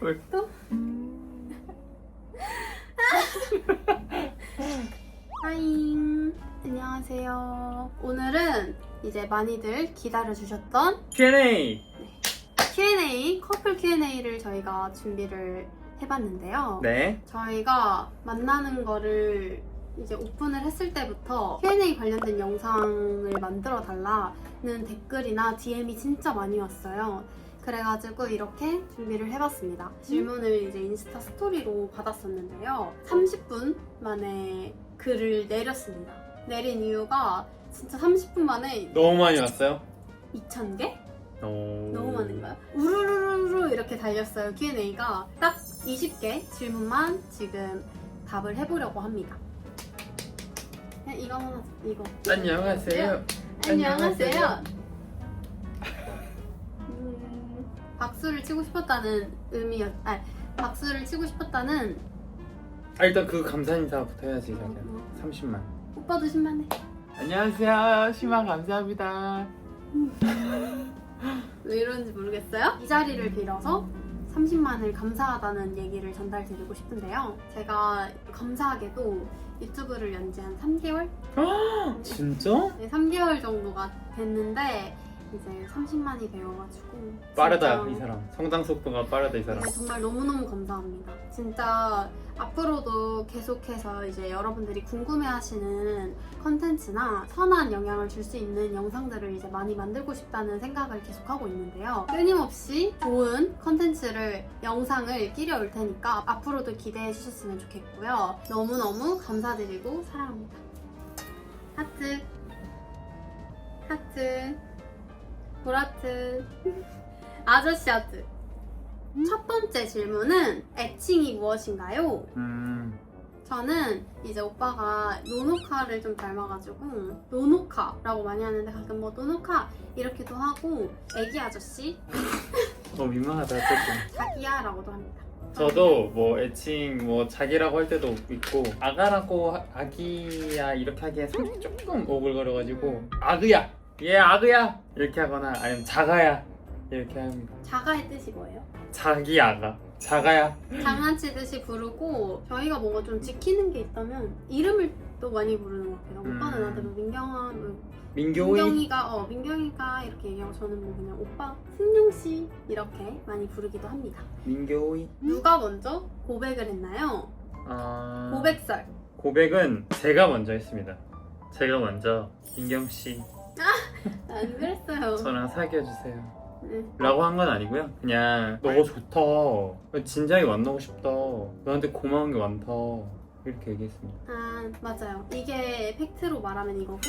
왜? 또? 하잉, 안녕하세요. 오늘은 이제 많이들 기다려주셨던 Q&A. Q&A, 커플 Q&A를 저희가 준비를 해봤는데요. 네. 저희가 만나는 거를 이제 오픈을 했을 때부터 Q&A 관련된 영상을 만들어 달라는 댓글이나 DM이 진짜 많이 왔어요. 그래가지고 이렇게 준비를 해봤습니다. 질문을 이제 인스타 스토리로 받았었는데요. 30분 만에 글을 내렸습니다. 내린 이유가 진짜 30분 만에 너무 많이 왔어요? 2,000개? 오... 너무 많은가요? 우르르르르 이렇게 달렸어요. Q&A가 딱 20개 질문만 지금 답을 해보려고 합니다. 이거 하나, 이거. 안녕하세요. 안녕하세요. 박수를 치고 싶었다는 박수를 치고 싶었다는. 일단 그 감사 인사부터 해야지 자기야. 30만. 오빠도 10만 해. 안녕하세요. 10만 감사합니다. 왜 이러는지 모르겠어요? 이 자리를 빌어서 30만을 감사하다는 얘기를 전달드리고 싶은데요. 제가 감사하게도 유튜브를 연 지 한 3개월? 진짜? 네, 3개월 정도가 됐는데 이제 30만이 되어가지고 빠르다 진짜 이 사람. 성장 속도가 빠르다 이 사람. 네, 정말 너무너무 감사합니다. 진짜 앞으로도 계속해서 이제 여러분들이 궁금해하시는 컨텐츠나 선한 영향을 줄 수 있는 영상들을 이제 많이 만들고 싶다는 생각을 계속하고 있는데요. 끊임없이 좋은 컨텐츠를, 영상을 끼려올 테니까 앞으로도 기대해 주셨으면 좋겠고요. 너무너무 감사드리고 사랑합니다. 하트, 하트, 보라트, 아저씨 하트. 첫 번째 질문은 애칭이 무엇인가요? 저는 이제 오빠가 노노카를 좀 닮아가지고 노노카라고 많이 하는데 가끔 뭐 노노카 이렇게도 하고 애기 아저씨, 민망하다 조금. 자기야라고도 합니다. 저도 뭐 애칭 뭐 자기라고 할 때도 있고 아가라고 아기야 이렇게 하기엔 성격이 조금 오글거려가지고 아그야 얘 아그야 이렇게 하거나 아니면 자가야 이렇게 합니다. 자가의 뜻이 뭐예요? 자기 아가 자가야. 장난치듯이 부르고 저희가 뭔가 좀 지키는 게 있다면 이름을 또 많이 부르는 것 같아요. 오빠는 나한테 뭐 민경아, 뭐 민교이. 민경이가 이렇게 얘기하고 저는 뭐 그냥 오빠, 승용씨 이렇게 많이 부르기도 합니다. 민교이. 누가 먼저 고백을 했나요? 고백설. 고백은 제가 먼저 했습니다. 제가 먼저 민경씨 안 그랬어요. 저랑 사귀어주세요 네. 라고 한 건 아니고요. 그냥 너가 좋다, 진작에 만나고 싶다, 너한테 고마운 게 많다 이렇게 얘기했습니다. 아, 맞아요. 이게 팩트로 말하면 이거고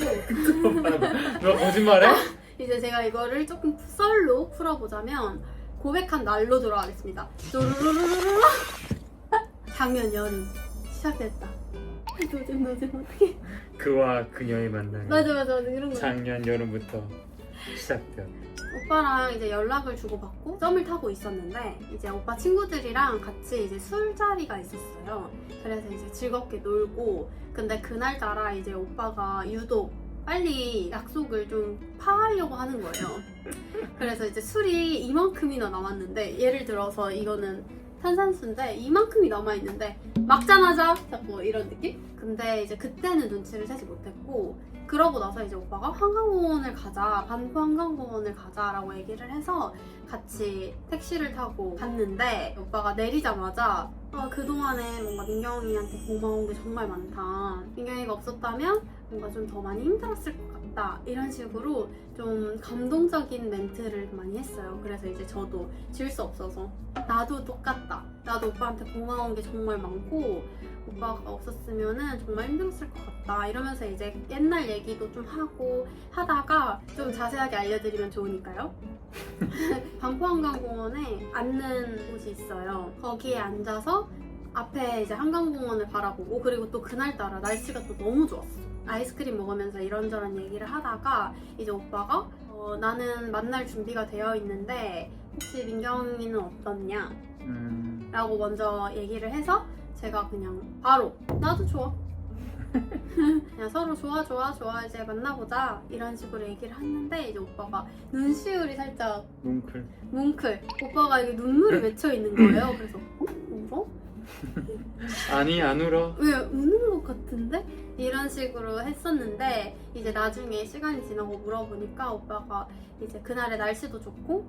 너 거짓말해? 이제 제가 이거를 조금 썰로 풀어보자면 고백한 날로 돌아가겠습니다. 쪼르르르르르 작년 여름 시작됐다. 노잼 어떡해. 그와 그녀의 만남이 맞아 이런 거. 작년 여름부터 시작되었다. 오빠랑 이제 연락을 주고받고 썸을 타고 있었는데 이제 오빠 친구들이랑 같이 이제 술자리가 있었어요. 그래서 이제 즐겁게 놀고, 근데 그날따라 이제 오빠가 유독 빨리 약속을 좀 파하려고 하는 거예요. 그래서 이제 술이 이만큼이나 남았는데, 예를 들어서 이거는 탄산수인데 이만큼이 남아있는데 막잔하자 자꾸 이런 느낌? 근데 이제 그때는 눈치를 채지 못했고, 그러고 나서 이제 오빠가 한강공원을 가자, 반포 한강공원을 가자라고 얘기를 해서 같이 택시를 타고 갔는데 오빠가 내리자마자 그동안에 뭔가 민경이한테 고마운 게 정말 많다, 민경이가 없었다면 뭔가 좀 더 많이 힘들었을 것 같다, 이런 식으로 좀 감동적인 멘트를 많이 했어요. 그래서 이제 저도 질 수 없어서 나도 똑같다, 나도 오빠한테 고마운 게 정말 많고 오빠가 없었으면 정말 힘들었을 것 같다 이러면서 이제 옛날 얘기도 좀 하고 하다가, 좀 자세하게 알려드리면 좋으니까요. 반포한강공원에 앉는 곳이 있어요. 거기에 앉아서 앞에 이제 한강공원을 바라보고, 그리고 또 그날따라 날씨가 또 너무 좋았어. 아이스크림 먹으면서 이런저런 얘기를 하다가 이제 오빠가 나는 만날 준비가 되어 있는데 혹시 민경이는 어떻냐? 라고 먼저 얘기를 해서 제가 그냥 바로 나도 좋아 그냥 서로 좋아 이제 만나보자 이런 식으로 얘기를 했는데 이제 오빠가 눈시울이 살짝 뭉클 오빠가 이게 눈물이 맺혀 있는 거예요. 그래서 울어? 아니 안 울어. 왜 우는 것 같은데? 이런 식으로 했었는데 이제 나중에 시간이 지나고 물어보니까 오빠가 이제 그날의 날씨도 좋고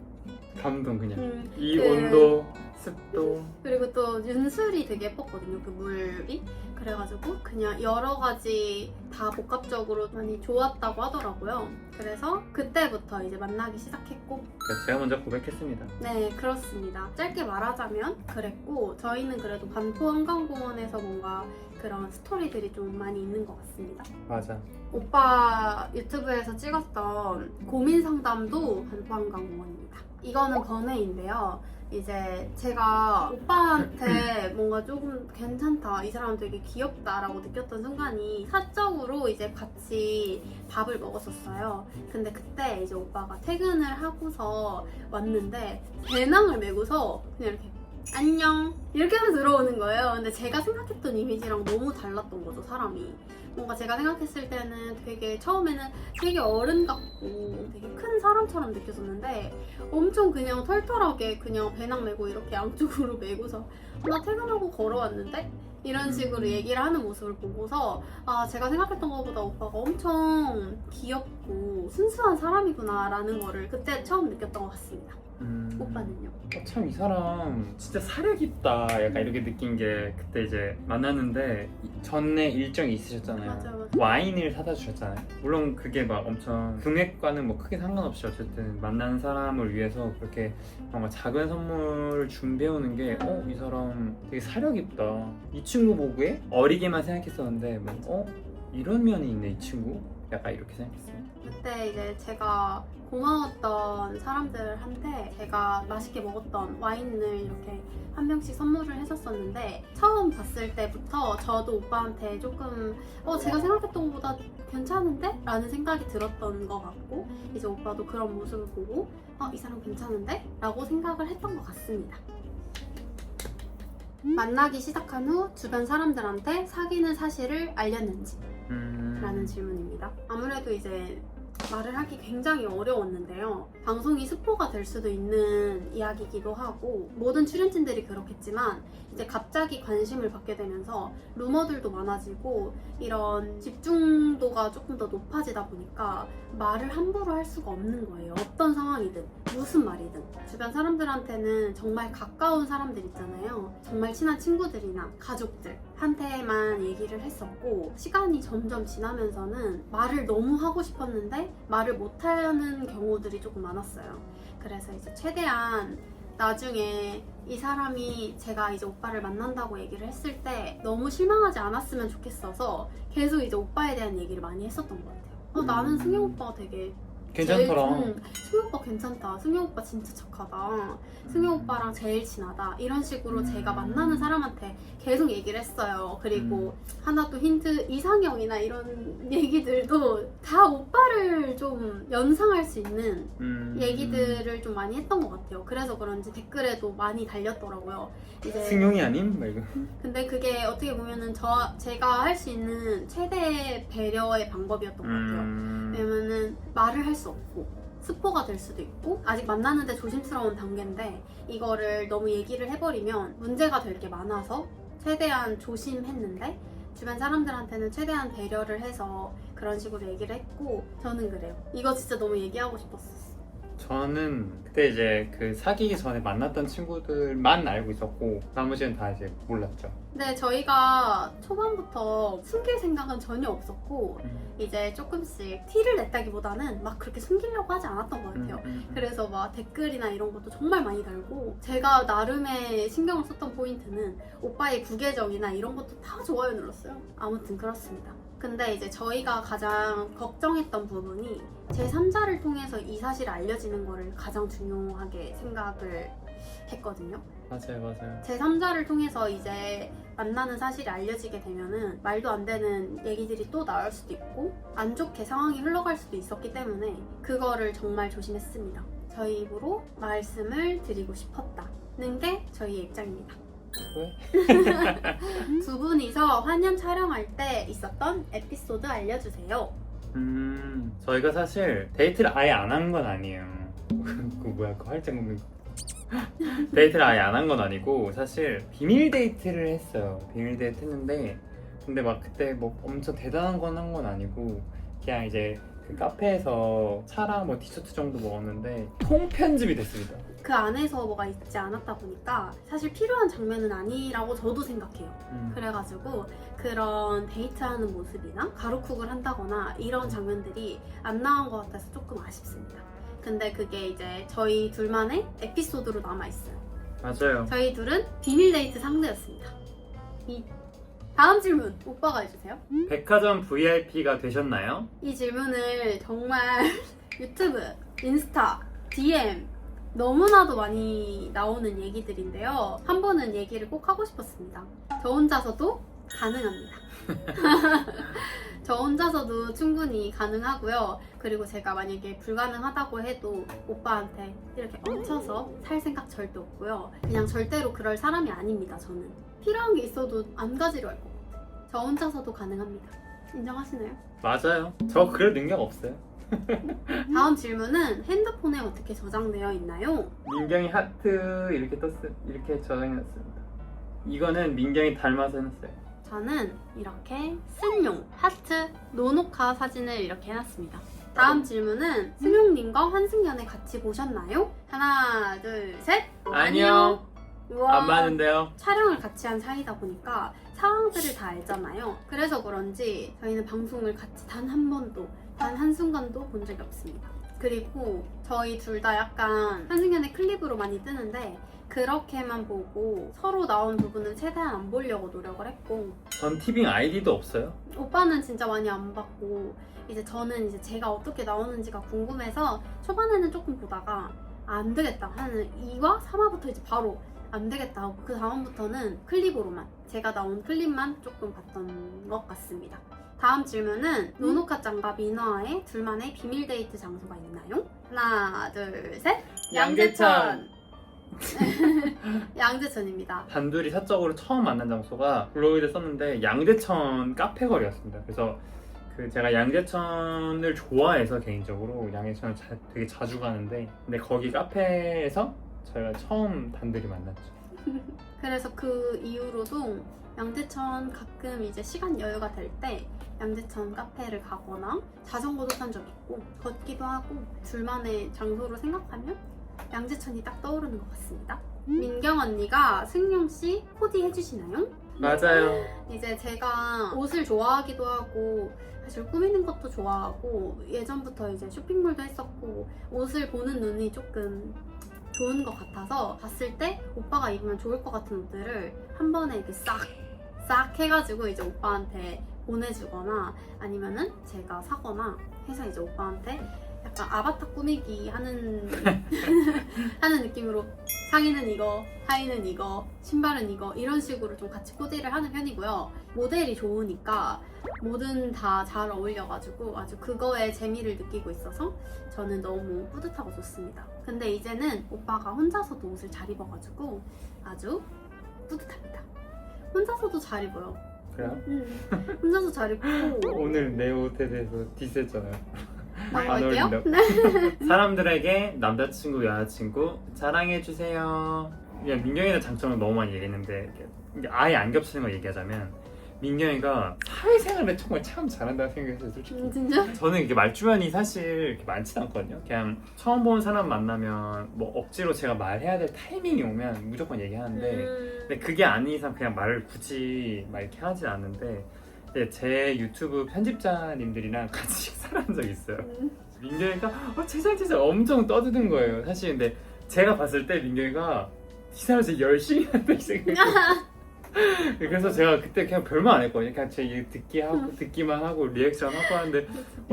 감동 그냥. 이 그- 온도, 습도. 그리고 또 윤술이 되게 예뻤거든요. 그 물이. 그래가지고 그냥 여러 가지 다 복합적으로 많이 좋았다고 하더라고요. 그래서 그때부터 이제 만나기 시작했고 그래서 제가 먼저 고백했습니다. 네, 그렇습니다. 짧게 말하자면 그랬고 저희는 그래도 반포 한강공원에서 뭔가 그런 스토리들이 좀 많이 있는 것 같습니다. 맞아. 오빠 유튜브에서 찍었던 고민 상담도 반포 한강공원입니다. 이거는 번외인데요. 이제 제가 오빠한테 뭔가 조금 괜찮다, 이 사람 되게 귀엽다라고 느꼈던 순간이 사적으로 이제 같이 밥을 먹었었어요. 근데 그때 이제 오빠가 퇴근을 하고서 왔는데 배낭을 메고서 그냥 이렇게 안녕 이렇게 하면서 들어오는 거예요. 근데 제가 생각했던 이미지랑 너무 달랐던 거죠, 사람이. 뭔가 제가 생각했을 때는 되게 처음에는 되게 어른 같고 되게 큰 사람처럼 느껴졌는데 엄청 그냥 털털하게 그냥 배낭 메고 이렇게 양쪽으로 메고서 나 퇴근하고 걸어왔는데? 이런 식으로 얘기를 하는 모습을 보고서 아, 제가 생각했던 것보다 오빠가 엄청 귀엽고 순수한 사람이구나 라는 거를 그때 처음 느꼈던 것 같습니다. 오빠는요? 참 이 사람 진짜 사력 있다 약간 이렇게 느낀 게 그때 이제 만났는데 전에 일정이 있으셨잖아요. 맞아. 와인을 사다 주셨잖아요. 물론 그게 막 엄청 금액과는 뭐 크게 상관없이 어쨌든 만나는 사람을 위해서 그렇게 뭔가 작은 선물을 준비해오는 게 이 사람 되게 사력 있다. 이 친구 보기에 어리게만 생각했었는데 이런 면이 있네 이 친구. 약간 이렇게 생각했어요. 그때 이제 제가 고마웠던 사람들한테 제가 맛있게 먹었던 와인을 이렇게 한 병씩 선물을 했었었는데 처음 봤을 때부터 저도 오빠한테 조금 제가 생각했던 것보다 괜찮은데? 라는 생각이 들었던 것 같고 이제 오빠도 그런 모습을 보고 이 사람 괜찮은데? 라고 생각을 했던 것 같습니다. 만나기 시작한 후 주변 사람들한테 사귀는 사실을 알렸는지 라는 질문입니다. 아무래도 이제 말을 하기 굉장히 어려웠는데요. 방송이 스포가 될 수도 있는 이야기이기도 하고 모든 출연진들이 그렇겠지만 이제 갑자기 관심을 받게 되면서 루머들도 많아지고 이런 집중도가 조금 더 높아지다 보니까 말을 함부로 할 수가 없는 거예요. 어떤 상황이든 무슨 말이든 주변 사람들한테는 정말 가까운 사람들 있잖아요. 정말 친한 친구들이나 가족들한테만 얘기를 했었고 시간이 점점 지나면서는 말을 너무 하고 싶었는데 말을 못하는 경우들이 조금 많았어요. 그래서 이제 최대한 나중에 이 사람이 제가 이제 오빠를 만난다고 얘기를 했을 때 너무 실망하지 않았으면 좋겠어서 계속 이제 오빠에 대한 얘기를 많이 했었던 것 같아요. 나는 승용 오빠가 되게 괜찮더라. 승용 오빠 괜찮다. 승용 오빠 진짜 착하다. 승용 오빠랑 제일 친하다. 이런 식으로 제가 만나는 사람한테 계속 얘기를 했어요. 그리고 하나 또 힌트, 이상형이나 이런 얘기들도 다 오빠를 좀 연상할 수 있는 얘기들을 좀 많이 했던 것 같아요. 그래서 그런지 댓글에도 많이 달렸더라고요. 이제 승용이 아님? 막 이거. 근데 그게 어떻게 보면은 제가 할 수 있는 최대 배려의 방법이었던 것 같아요. 왜냐면은 말을 할 수 없고 스포가 될 수도 있고 아직 만나는데 조심스러운 단계인데 이거를 너무 얘기를 해버리면 문제가 될 게 많아서 최대한 조심했는데 주변 사람들한테는 최대한 배려를 해서 그런 식으로 얘기를 했고 저는 그래요. 이거 진짜 너무 얘기하고 싶었어. 저는 그때 이제 그 사귀기 전에 만났던 친구들만 알고 있었고 나머지는 다 이제 몰랐죠. 근데 저희가 초반부터 숨길 생각은 전혀 없었고 이제 조금씩 티를 냈다기보다는 막 그렇게 숨기려고 하지 않았던 것 같아요. 그래서 막 댓글이나 이런 것도 정말 많이 달고 제가 나름의 신경을 썼던 포인트는 오빠의 구계정이나 이런 것도 다 좋아요 눌렀어요. 아무튼 그렇습니다. 근데 이제 저희가 가장 걱정했던 부분이 제3자를 통해서 이 사실이 알려지는 거를 가장 중요하게 생각을 했거든요. 맞아요. 제3자를 통해서 이제 만나는 사실이 알려지게 되면은 말도 안 되는 얘기들이 또 나올 수도 있고 안 좋게 상황이 흘러갈 수도 있었기 때문에 그거를 정말 조심했습니다. 저희 입으로 말씀을 드리고 싶었다는 게 저희의 입장입니다. 왜? 두 분이서 환영 촬영할 때 있었던 에피소드 알려주세요. 저희가 사실 데이트를 아예 안 한 건 아니에요. 그 뭐야 그 활짝 굽는 거. 데이트를 아예 안 한 건 아니고 사실 비밀 데이트를 했어요. 비밀 데이트 했는데 근데 막 그때 뭐 엄청 대단한 건 한 건 아니고 그냥 이제 그 카페에서 차랑 뭐 디저트 정도 먹었는데 통편집이 됐습니다. 그 안에서 뭐가 있지 않았다 보니까 사실 필요한 장면은 아니라고 저도 생각해요. 그래가지고 그런 데이트하는 모습이나 가루쿡을 한다거나 이런 장면들이 안 나온 것 같아서 조금 아쉽습니다. 근데 그게 이제 저희 둘만의 에피소드로 남아있어요. 맞아요. 저희 둘은 비밀 데이트 상대였습니다. 다음 질문 오빠가 해주세요. 백화점 VIP가 되셨나요? 이 질문을 정말 유튜브, 인스타, DM 너무나도 많이 나오는 얘기들인데요. 한 번은 얘기를 꼭 하고 싶었습니다. 저 혼자서도 가능합니다. 저 혼자서도 충분히 가능하고요. 그리고 제가 만약에 불가능하다고 해도 오빠한테 이렇게 얹혀서 살 생각 절대 없고요. 그냥 절대로 그럴 사람이 아닙니다. 저는 필요한 게 있어도 안 가지려 할 것 같아요. 저 혼자서도 가능합니다. 인정하시나요? 맞아요. 저 그럴 능력 없어요. 다음 질문은 핸드폰에 어떻게 저장되어 있나요? 민경이 하트 이렇게 저장해놨습니다. 이거는 민경이 닮아서 해놨어요. 저는 이렇게 승용, 하트, 노노카 사진을 이렇게 해놨습니다. 다음 질문은 승용님과 환승연애 같이 보셨나요? 하나, 둘, 셋! 아니요. 우와, 안 맞는데요. 촬영을 같이 한 사이다 보니까 상황들을 다 알잖아요. 그래서 그런지 저희는 방송을 같이 단 한 번도, 단 한순간도 본 적이 없습니다. 그리고 저희 둘 다 약간 환승연애 클립으로 많이 뜨는데 그렇게만 보고 서로 나온 부분은 최대한 안 보려고 노력을 했고 전 티빙 아이디도 없어요. 오빠는 진짜 많이 안 봤고 이제 저는 이제 제가 어떻게 나오는지가 궁금해서 초반에는 조금 보다가 안 되겠다 하는 2화, 3화부터 이제 바로 안 되겠다 하고 그 다음부터는 클립으로만 제가 나온 클립만 조금 봤던 것 같습니다. 다음 질문은 노노카짱과 민화의 둘만의 비밀 데이트 장소가 있나요? 하나, 둘, 셋! 양재천! 양재천입니다. 단둘이 사적으로 처음 만난 장소가 블로그에 썼는데 양재천 카페 거리였습니다. 그래서 제가 양재천을 좋아해서 개인적으로 양재천을 되게 자주 가는데 근데 거기 카페에서 저희가 처음 단둘이 만났죠. 그래서 그 이후로도 양재천 가끔 이제 시간 여유가 될 때 양재천 카페를 가거나 자전거도 탄 적 있고 걷기도 하고 둘만의 장소로 생각하면 양재천이 딱 떠오르는 것 같습니다. 민경 언니가 승용 씨 코디 해주시나요? 맞아요. 이제 제가 옷을 좋아하기도 하고 사실 꾸미는 것도 좋아하고 예전부터 이제 쇼핑몰도 했었고 옷을 보는 눈이 조금 좋은 것 같아서 봤을 때 오빠가 입으면 좋을 것 같은 옷들을 한 번에 이렇게 싹 해가지고 이제 오빠한테 보내주거나 아니면은 제가 사거나 해서 이제 오빠한테 약간 아바타 꾸미기 하는 하는 느낌으로 상의는 이거, 하의는 이거, 신발은 이거 이런 식으로 좀 같이 코디를 하는 편이고요. 모델이 좋으니까 뭐든 다 잘 어울려가지고 아주 그거에 재미를 느끼고 있어서 저는 너무 뿌듯하고 좋습니다. 근데 이제는 오빠가 혼자서도 옷을 잘 입어가지고 아주 뿌듯합니다. 혼자서도 잘 입어요. 그래요? 혼자서 잘 입고 오늘 내 옷에 대해서 디스했잖아요. 안 넘어갈게요. 어울린다고? 네. 사람들에게 남자친구, 여자친구 자랑해주세요. 그냥 민경이의 장점을 너무 많이 얘기했는데 이게 아예 안 겹치는 걸 얘기하자면 민경이가 사회생활을 정말 참 잘한다는 생각이 했어요, 솔직히. 진짜? 저는 이게 말주변이 사실 이렇게 많지는 않거든요. 그냥 처음 본 사람 만나면 뭐 억지로 제가 말해야 될 타이밍이 오면 무조건 얘기하는데 근데 그게 아닌 이상 그냥 말을 굳이 막 이렇게 하진 않는데 근데 제 유튜브 편집자님들이랑 같이 식사를 한 적이 있어요. 민경이가 제잘 엄청 떠드는 거예요. 사실 근데 제가 봤을 때 민경이가 이 사람 진짜 열심히 한다 이 생각이 그래서 제가 그때 그냥 별말 안 했거든요. 그냥 제 얘기 듣기만 하고 리액션 하고 하는데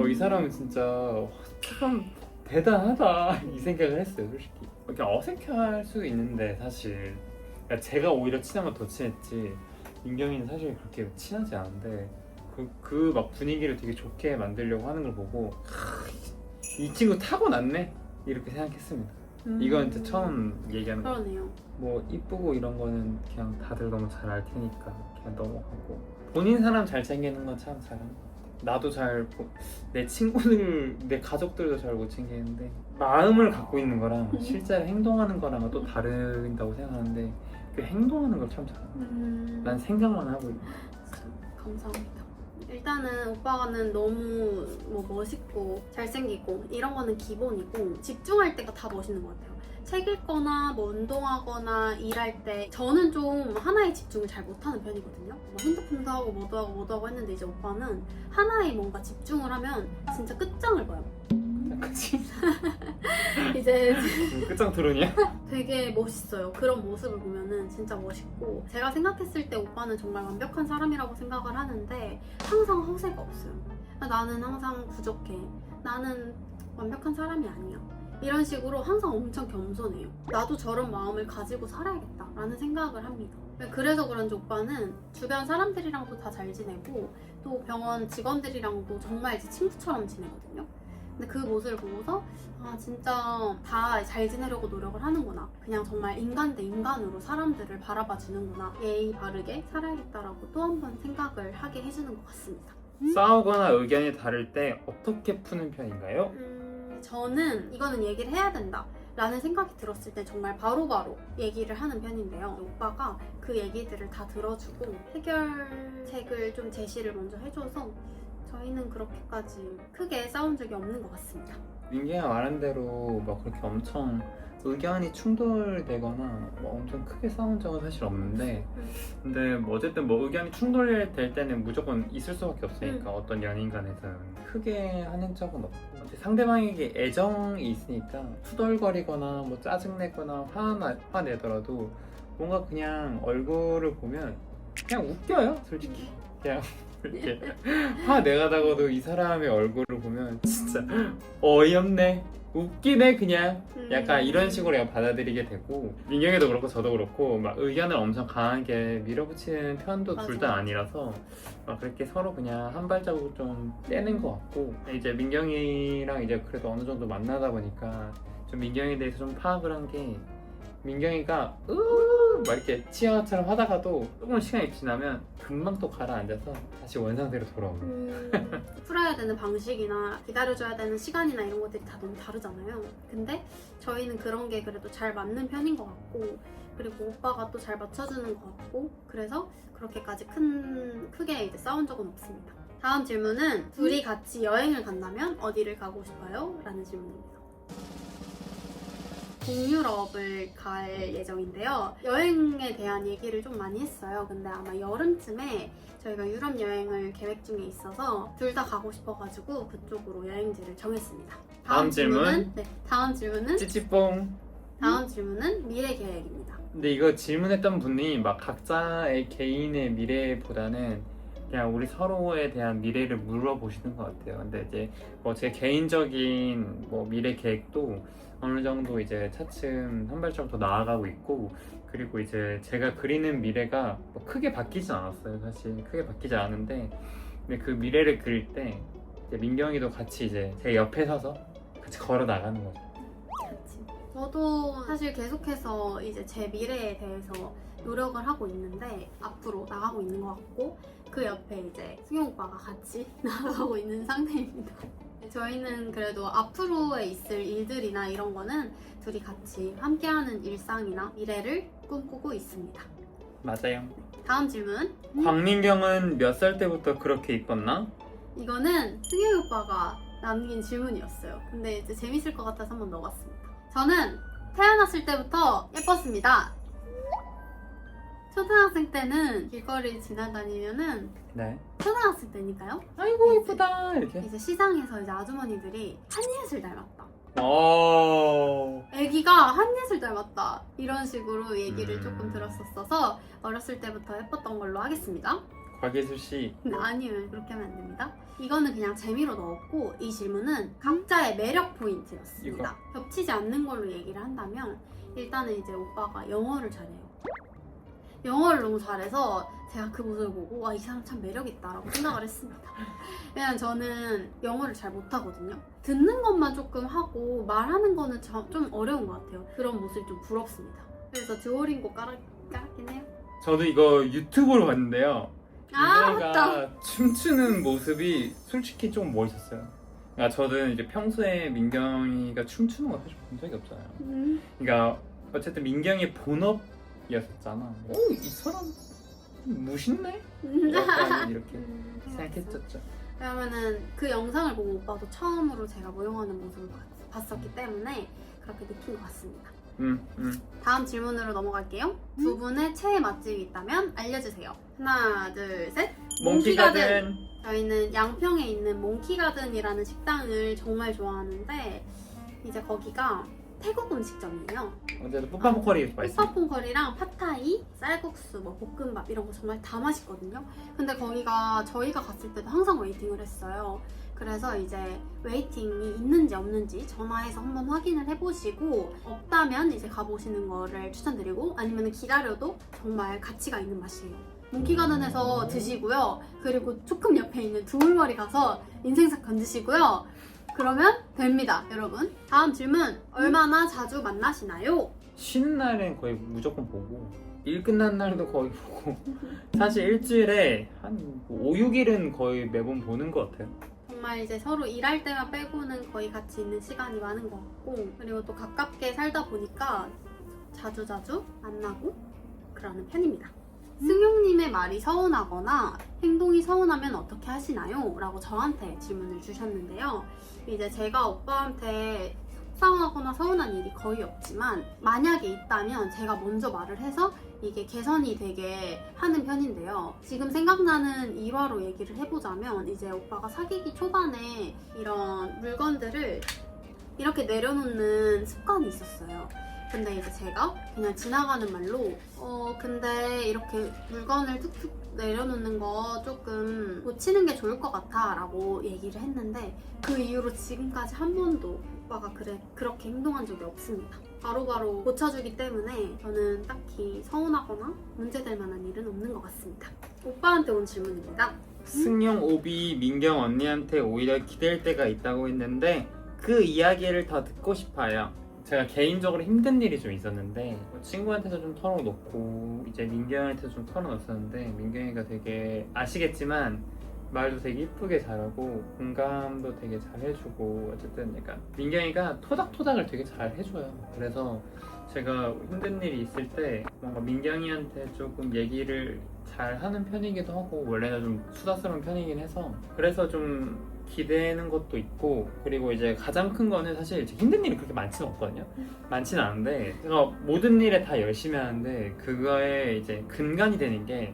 이 사람은 진짜 참 대단하다 이 생각을 했어요, 솔직히. 이렇게 어색할 수도 있는데 사실 그러니까 제가 오히려 친하면 더 친했지 민경이는 사실 그렇게 친하지 않은데 그 막 분위기를 되게 좋게 만들려고 하는 걸 보고 이 친구 타고났네 이렇게 생각했습니다. 이건 진짜 처음 얘기하는 거. 그러네요. 뭐 이쁘고 이런 거는 그냥 다들 너무 잘 알 테니까 그냥 넘어가고 본인 사람 잘 챙기는 건 참 잘한 것 같아. 나도 내 친구들, 내 가족들도 잘 못 챙기는데 마음을 갖고 있는 거랑 실제로 행동하는 거랑은 또 다른다고 생각하는데 그 행동하는 걸 참 잘해. 난 생각만 하고 있는 거야. 감사합니다. 일단은 오빠는 너무 뭐 멋있고 잘생기고 이런 거는 기본이고 집중할 때가 다 멋있는 것 같아요. 책 읽거나 뭐 운동하거나 일할 때 저는 좀 하나에 집중을 잘 못하는 편이거든요. 뭐 핸드폰도 하고 뭐도 하고 했는데 이제 오빠는 하나에 뭔가 집중을 하면 진짜 끝장을 봐요. 그치? 이제 끝장 토론이야? 되게 멋있어요. 그런 모습을 보면은 진짜 멋있고 제가 생각했을 때 오빠는 정말 완벽한 사람이라고 생각을 하는데 항상 허세가 없어요. 나는 항상 부족해. 나는 완벽한 사람이 아니야. 이런 식으로 항상 엄청 겸손해요. 나도 저런 마음을 가지고 살아야겠다라는 생각을 합니다. 그래서 그런지 오빠는 주변 사람들이랑도 다 잘 지내고 또 병원 직원들이랑도 정말 이제 친구처럼 지내거든요. 근데 그 모습을 보고서 아 진짜 다 잘 지내려고 노력을 하는구나. 그냥 정말 인간 대 인간으로 사람들을 바라봐 주는구나. 예의 바르게 살아야겠다라고 또 한 번 생각을 하게 해주는 것 같습니다. 싸우거나 의견이 다를 때 어떻게 푸는 편인가요? 저는 이거는 얘기를 해야 된다 라는 생각이 들었을 때 정말 바로바로 얘기를 하는 편인데요. 오빠가 그 얘기들을 다 들어주고 해결책을 좀 제시를 먼저 해줘서 저희는 그렇게까지 크게 싸운 적이 없는 것 같습니다. 민기가 말한 대로 막 그렇게 엄청 의견이 충돌되거나 뭐 엄청 크게 싸운 적은 사실 없는데 근데 뭐 어쨌든 뭐 의견이 충돌될 때는 무조건 있을 수밖에 없으니까 어떤 연인 간에서는 크게 하는 적은 없고 상대방에게 애정이 있으니까 투덜거리거나 뭐 짜증내거나 화내더라도 뭔가 그냥 얼굴을 보면 그냥 웃겨요 솔직히. 그냥 이렇게 화내가다가도 이 사람의 얼굴을 보면 진짜 어이없네 웃기네 그냥 약간 이런 식으로 내가 받아들이게 되고 민경이도 그렇고 저도 그렇고 막 의견을 엄청 강하게 밀어붙이는 편도 둘 다 맞아. 아니라서 막 그렇게 서로 그냥 한 발자국 좀 떼는 것 같고 이제 민경이랑 이제 그래도 어느 정도 만나다 보니까 좀 민경이에 대해서 좀 파악을 한 게 민경이가 막 이렇게 치아처럼 하다가도 조금 시간이 지나면 금방 또 가라앉아서 다시 원상태로 돌아오는 풀어야 되는 방식이나 기다려줘야 되는 시간이나 이런 것들이 다 너무 다르잖아요. 근데 저희는 그런 게 그래도 잘 맞는 편인 것 같고 그리고 오빠가 또 잘 맞춰주는 것 같고 그래서 그렇게까지 크게 이제 싸운 적은 없습니다. 다음 질문은 둘이 같이 여행을 간다면 어디를 가고 싶어요? 라는 질문입니다. 북유럽을 갈 예정인데요. 여행에 대한 얘기를 좀 많이 했어요. 근데 아마 여름쯤에 저희가 유럽 여행을 계획 중에 있어서 둘 다 가고 싶어가지고 그쪽으로 여행지를 정했습니다. 다음 질문. 네, 다음 질문은 찌찌뽕. 다음 질문은 미래 계획입니다. 근데 이거 질문했던 분이 막 각자의 개인의 미래보다는 그냥 우리 서로에 대한 미래를 물어보시는 것 같아요. 근데 이제 뭐 제 개인적인 뭐 미래 계획도 어느 정도 이제 차츰 한 발짝 더 나아가고 있고 그리고 이제 제가 그리는 미래가 뭐 크게 바뀌진 않았어요. 사실 크게 바뀌지 않은데 근데 그 미래를 그릴 때 이제 민경이도 같이 이제 제 옆에 서서 같이 걸어 나가는 거죠. 그치. 저도 사실 계속해서 이제 제 미래에 대해서 노력을 하고 있는데 앞으로 나가고 있는 것 같고 그 옆에 이제 승용 오빠가 같이 나가고 있는 상태입니다. 저희는 그래도 앞으로에 있을 일들이나 이런 거는 둘이 같이 함께하는 일상이나 미래를 꿈꾸고 있습니다. 맞아요. 다음 질문. 광민경은 몇 살 때부터 그렇게 이뻤나? 이거는 승용 오빠가 남긴 질문이었어요. 근데 이제 재밌을 것 같아서 한번 넣어봤습니다. 저는 태어났을 때부터 예뻤습니다. 초등학생 때는 길거리 지나다니면은 네. 초등학생 때니까요. 아이고 이쁘다 이렇게. 이제 시장에서 이제 아주머니들이 한예슬 닮았다. 오. 애기가 한예슬 닮았다. 이런 식으로 얘기를 조금 들었었어서 어렸을 때부터 예뻤던 걸로 하겠습니다. 곽예슬 씨. 아니요, 그렇게 하면 안 됩니다. 이거는 그냥 재미로 넣었고 이 질문은 각자의 매력 포인트였습니다. 겹치지 않는 걸로 얘기를 한다면 일단은 이제 오빠가 영어를 잘해요. 영어를 너무 잘해서 제가 그 모습을 보고 와, 이 사람 참 매력있다라고 생각을 했습니다. 왜냐면 저는 영어를 잘 못하거든요. 듣는 것만 조금 하고 말하는 거는 좀 어려운 것 같아요. 그런 모습이 좀 부럽습니다. 그래서 듀오링고 깔았긴 해요. 저도 이거 유튜브로 봤는데요. 아, 민경이가 춤추는 모습이 솔직히 좀 멋있었어요. 그러니까 저는 이제 평소에 민경이가 춤추는 거 사실 본 적이 없잖아요. 그러니까 어쨌든 민경이 본업이었었잖아. 오, 이 사람 멋있네? 약간 이렇게 생각했었죠. 그러면은 그 영상을 보고 오빠도 처음으로 제가 모용하는 모습을 봤었기 때문에 그렇게 느낀 것 같습니다. 다음 질문으로 넘어갈게요. 두 분의 최애 맛집이 있다면 알려주세요. 하나, 둘, 셋. 몽키가든. 저희는 양평에 있는 몽키가든이라는 식당을 정말 좋아하는데 이제 거기가 태국 음식점이에요. 어제도 뽀빠포커리 맛있어요. 푸파퐁커리랑 팟타이, 쌀국수, 뭐 볶음밥 이런 거 정말 다 맛있거든요. 근데 거기가 저희가 갔을 때도 항상 웨이팅을 했어요. 그래서 이제 웨이팅이 있는지 없는지 전화해서 한번 확인을 해보시고 없다면 이제 가보시는 거를 추천드리고 아니면 기다려도 정말 가치가 있는 맛이에요. 몽키가든에서 드시고요. 그리고 조금 옆에 있는 두물머리 가서 인생샷 건지시고요. 그러면 됩니다, 여러분. 다음 질문. 얼마나 자주 만나시나요? 쉬는 날엔 거의 무조건 보고 일 끝난 날도 거의 보고 사실 일주일에 한 5, 6일은 거의 매번 보는 것 같아요. 정말 이제 서로 일할 때만 빼고는 거의 같이 있는 시간이 많은 것 같고 그리고 또 가깝게 살다 보니까 자주자주 만나고 그러는 편입니다. 승용님의 말이 서운하거나 행동이 서운하면 어떻게 하시나요? 라고 저한테 질문을 주셨는데요. 이제 제가 오빠한테 속상하거나 서운한 일이 거의 없지만 만약에 있다면 제가 먼저 말을 해서 이게 개선이 되게 하는 편인데요. 지금 생각나는 일화로 얘기를 해보자면 이제 오빠가 사귀기 초반에 이런 물건들을 이렇게 내려놓는 습관이 있었어요. 근데 이제 제가 그냥 지나가는 말로 근데 이렇게 물건을 툭툭 내려놓는 거 조금 고치는 게 좋을 것 같아 라고 얘기를 했는데 그 이후로 지금까지 한 번도 오빠가 그렇게 행동한 적이 없습니다. 바로바로 고쳐주기 때문에 저는 딱히 서운하거나 문제될 만한 일은 없는 것 같습니다. 오빠한테 온 질문입니다. 승용 오비 민경 언니한테 오히려 기댈 때가 있다고 했는데 그 이야기를 더 듣고 싶어요. 제가 개인적으로 힘든 일이 좀 있었는데 친구한테도 좀 털어놓고 이제 민경이한테도 좀 털어놓았었는데 민경이가 되게 아시겠지만 말도 되게 이쁘게 잘하고 공감도 되게 잘 해주고 어쨌든 약간 민경이가 토닥토닥을 되게 잘 해줘요. 그래서 제가 힘든 일이 있을 때 뭔가 민경이한테 조금 얘기를 잘 하는 편이기도 하고 원래는 좀 수다스러운 편이긴 해서 그래서 좀 기대는 것도 있고 그리고 이제 가장 큰 거는 사실 힘든 일이 그렇게 많지는 없거든요. 많지는 않은데 제가 모든 일에 다 열심히 하는데 그거에 이제 근간이 되는 게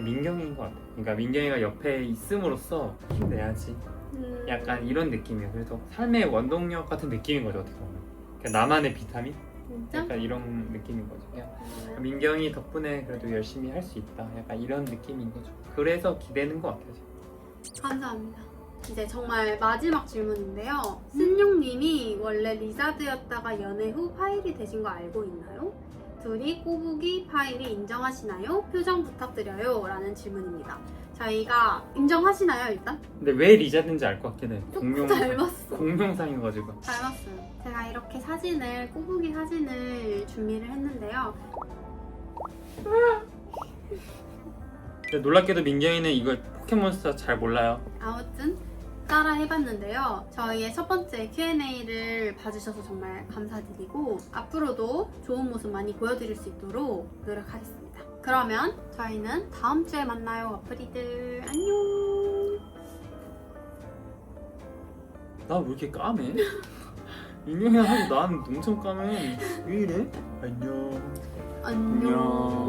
민경이인 것 같아요. 그러니까 민경이가 옆에 있음으로써 힘내야지 약간 이런 느낌이에요. 그래서 삶의 원동력 같은 느낌인 거죠, 어떻게 보면. 그러니까 나만의 비타민? 진짜? 약간 이런 느낌인 거죠. 그냥 민경이 덕분에 그래도 열심히 할 수 있다. 약간 이런 느낌인 거죠. 그래서 기대는 것 같아요. 감사합니다. 이제 정말 마지막 질문인데요. 승용님이 원래 리자드였다가 연애 후 파일이 되신 거 알고 있나요? 둘이 꼬부기 파일이 인정하시나요? 표정 부탁드려요. 라는 질문입니다. 저희가 인정하시나요, 일단? 근데 왜 리자든지 알 것 같긴 해. 조금 닮았어. 공룡상이어가지고. 닮았어요. 제가 이렇게 꼬부기 사진을 준비를 했는데요. 근데 놀랍게도 민경이는 이걸 포켓몬스터 잘 몰라요. 아무튼 따라 해봤는데요. 저희의 첫 번째 Q&A를 봐주셔서 정말 감사드리고 앞으로도 좋은 모습 많이 보여드릴 수 있도록 노력하겠습니다. 그러면 저희는 다음 주에 만나요, 와플이들. 안녕. 나 왜 이렇게 까매? 민경이랑 하고 나는 엄청 까매. 왜 이래? 안녕. 안녕.